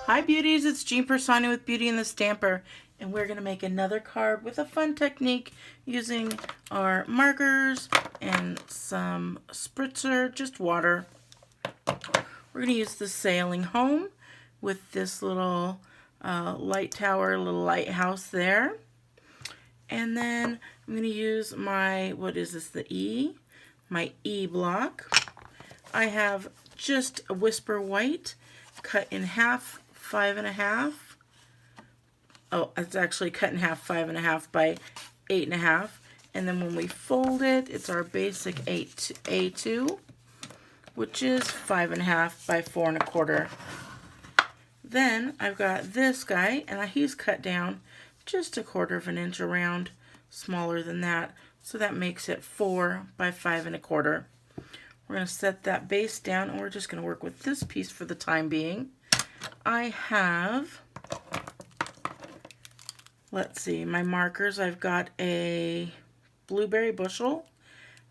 Hi Beauties, it's Jean Piersanti with Beauty and the Stamper, and we're going to make another card with a fun technique using our markers and some spritzer, just water. We're going to use the Sailing Home with this little light tower, little lighthouse there. And then I'm going to use my, what is this, the E? My E block. I have just a Whisper White cut in half, 5.5. Oh, it's actually cut in half, 5.5 by 8.5. And then when we fold it, it's our basic A2, which is 5.5 by 4.25. Then I've got this guy, and he's cut down just 1/4 inch around, smaller than that. So that makes it 4 by 5.25. We're going to set that base down, and we're just going to work with this piece for the time being. I have, let's see, my markers. I've got a blueberry bushel.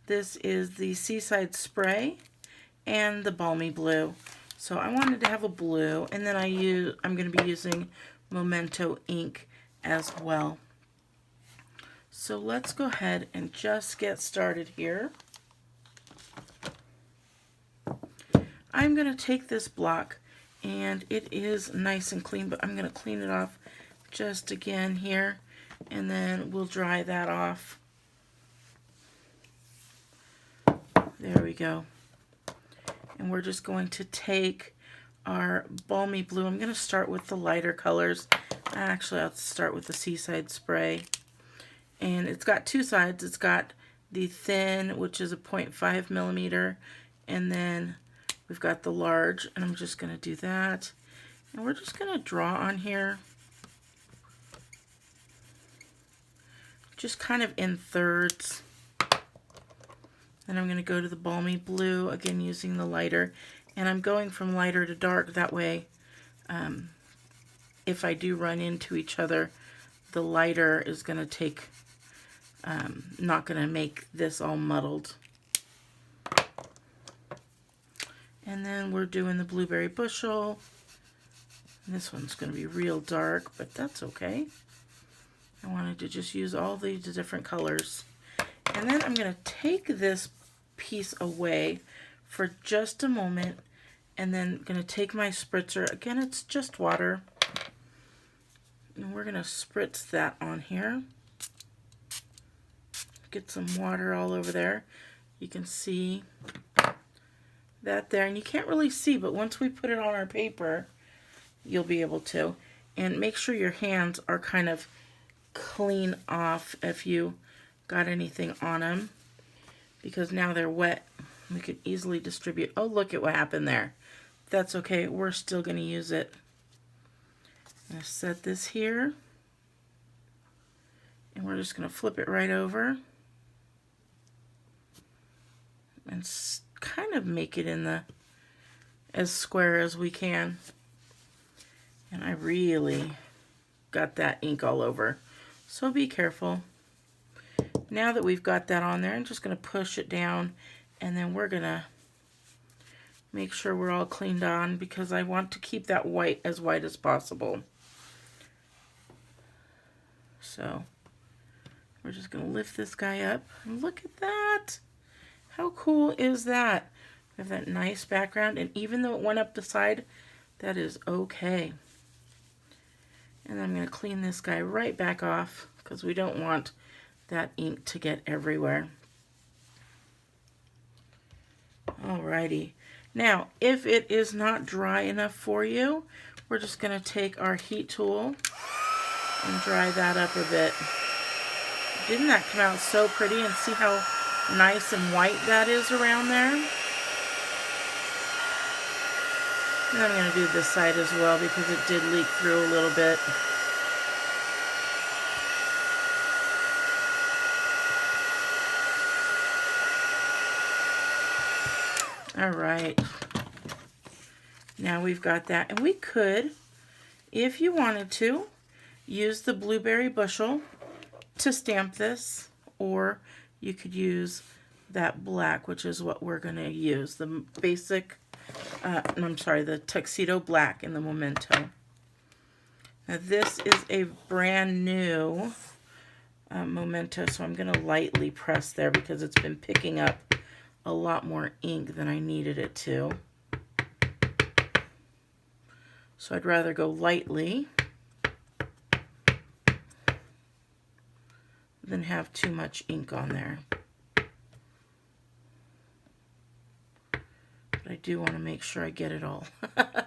This is the Seaside Spray and the Balmy Blue. So I wanted to have a blue, and then I'm going to be using Memento ink as well. So let's go ahead and just get started here. I'm going to take this block, and it is nice and clean, but I'm going to clean it off just again here, and then we'll dry that off. There we go. And we're just going to take our Balmy Blue. I'm going to start with the lighter colors. Actually, I'll start with the Seaside Spray. And it's got two sides. It's got the thin, which is a 0.5 millimeter, and then we've got the large, and I'm just going to do that. And we're just going to draw on here, just kind of in thirds. Then I'm going to go to the Balmy Blue, again using the lighter. And I'm going from lighter to dark, that way if I do run into each other, the lighter is going to take, not going to make this all muddled. And then we're doing the blueberry bushel. This one's going to be real dark, but that's okay. I wanted to just use all the different colors. And then I'm going to take this piece away for just a moment, and then going to take my spritzer. Again, it's just water. And we're going to spritz that on here. Get some water all over there. You can see that there, and you can't really see, but once we put it on our paper, you'll be able to. And make sure your hands are kind of clean off if you got anything on them, because now they're wet. We could easily distribute. Oh, look at what happened there. That's okay. We're still going to use it. I'm going to set this here, and we're just going to flip it right over and kind of make it in the as square as we can. And I really got that ink all over, so be careful. Now that we've got that on there, I'm just going to push it down, and then we're going to make sure we're all cleaned on, because I want to keep that white as possible. So we're just going to lift this guy up, and look at that. How cool is that? We have that nice background, and even though it went up the side, that is okay. And I'm going to clean this guy right back off, because we don't want that ink to get everywhere. Alrighty. Now, if it is not dry enough for you, we're just going to take our heat tool and dry that up a bit. Didn't that come out so pretty? And see how nice and white that is around there? And I'm going to do this side as well, because it did leak through a little bit. All right, now we've got that, and we could, if you wanted to, use the blueberry bushel to stamp this, or you could use that black, which is what we're going to use, the basic, I'm sorry, the tuxedo black in the Memento. Now this is a brand new memento, so I'm going to lightly press there because it's been picking up a lot more ink than I needed it to. So I'd rather go lightly than have too much ink on there. But I do want to make sure I get it all. I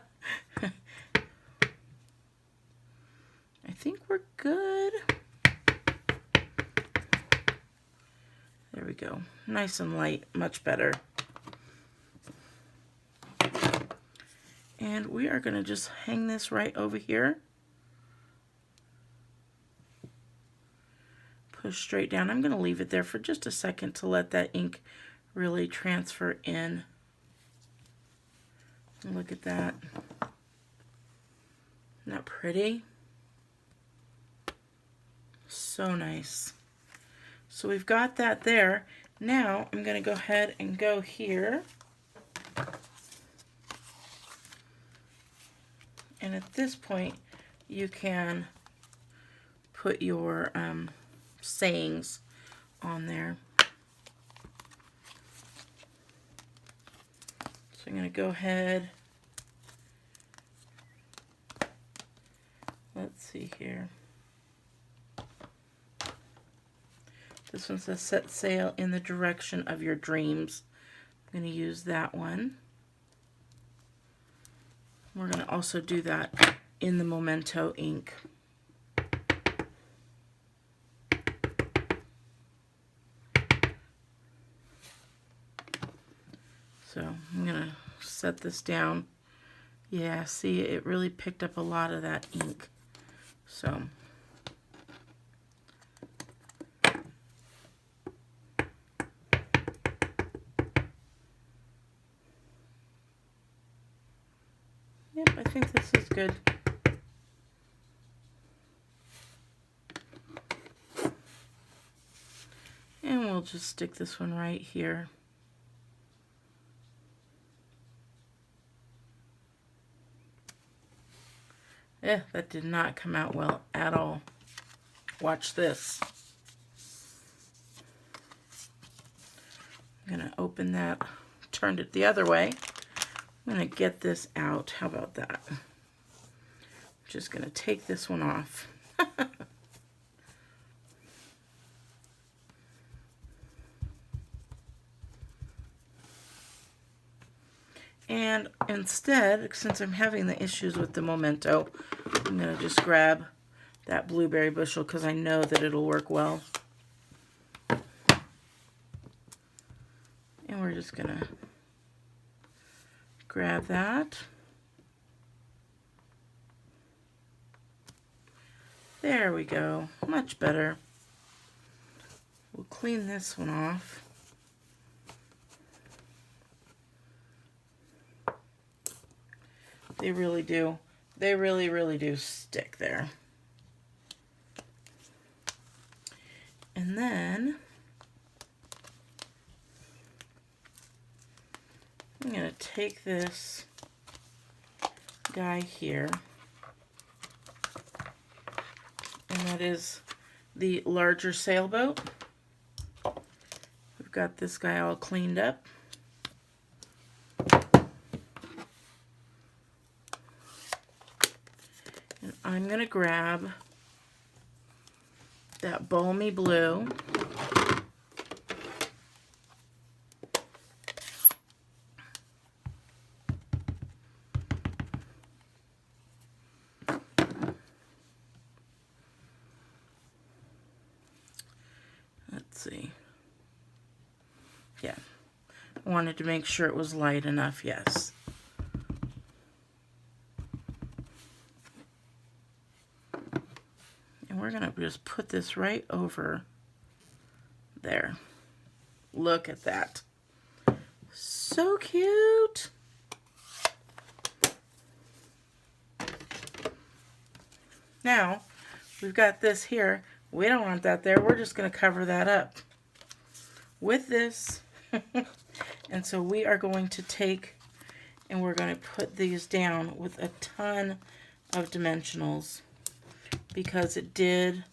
think we're good. There we go. Nice and light, much better. And we are going to just hang this right over here. Push straight down. I'm going to leave it there for just a second to let that ink really transfer in. Look at that. Isn't that pretty? So nice. So we've got that there. Now I'm going to go ahead and go here. And at this point, you can put your sayings on there. So I'm going to go ahead. Let's see here. This one says set sail in the direction of your dreams. I'm going to use that one. We're going to also do that in the memento ink. So I'm going to set this down. Yeah, see, it really picked up a lot of that ink. So yep, I think this is good. And we'll just stick this one right here. That did not come out well at all. Watch this. I'm going to open that, turned it the other way. I'm going to get this out. How about that? I'm just going to take this one off. And instead, since I'm having the issues with the memento, I'm going to just grab that blueberry bushel because I know that it'll work well. And we're just going to grab that. There we go. Much better. We'll clean this one off. They really do. They really, really do stick there. And then I'm going to take this guy here, and that is the larger sailboat. We've got this guy all cleaned up. And I'm going to grab that balmy blue. Let's see. Yeah, I wanted to make sure it was light enough, yes. And we're going to just put this right over there. Look at that. So cute. Now, we've got this here. We don't want that there. We're just going to cover that up with this. And so we are going to take and we're going to put these down with a ton of dimensionals. because it did,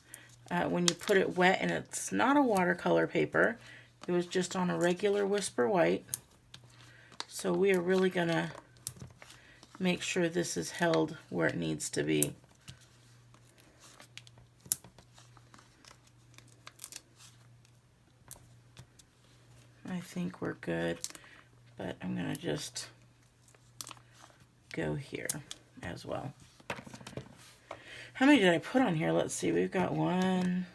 when you put it wet, and it's not a watercolor paper, it was just on a regular Whisper White. So we are really going to make sure this is held where it needs to be. I think we're good, but I'm going to just go here as well. How many did I put on here? Let's see. We've got 1.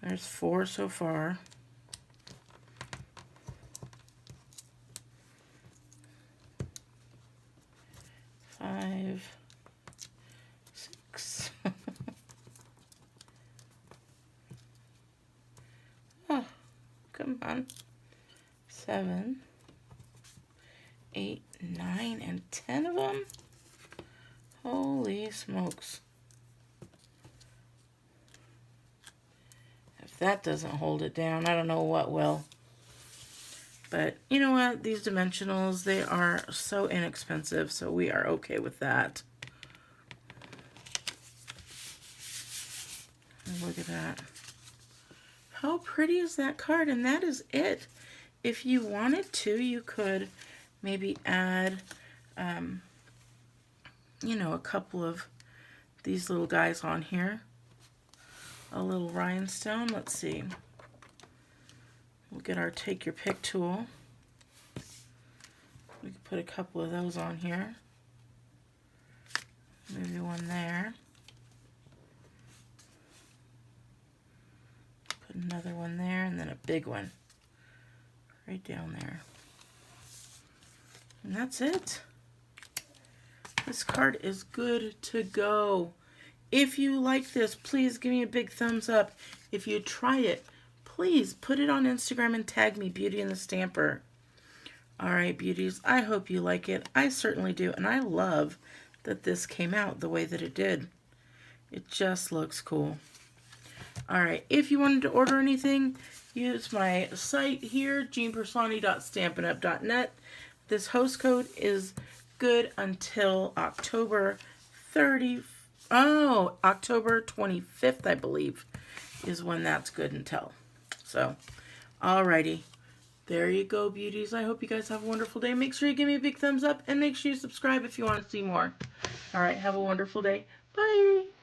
There's 4 so far. 5, 6. Oh, come on. 7, 8, 9, and 10 of them. Holy smokes. If that doesn't hold it down, I don't know what will. But you know what? These dimensionals, they are so inexpensive, so we are okay with that. Look at that. How pretty is that card? And that is it. If you wanted to, you could maybe add, you know, a couple of these little guys on here. A little rhinestone. Let's see. We'll get our take your pick tool. We can put a couple of those on here. Maybe one there. Put another one there, and then a big one right down there. And that's it. This card is good to go. If you like this, please give me a big thumbs up. If you try it, please put it on Instagram and tag me, Beauty and the Stamper. Alright, beauties, I hope you like it. I certainly do, and I love that this came out the way that it did. It just looks cool. Alright, if you wanted to order anything, use my site here, jeanpersani.stampinup.net. This host code is good until October 25th, I believe, is when that's good until. So, alrighty. There you go, beauties. I hope you guys have a wonderful day. Make sure you give me a big thumbs up, and make sure you subscribe if you want to see more. Alright, have a wonderful day. Bye!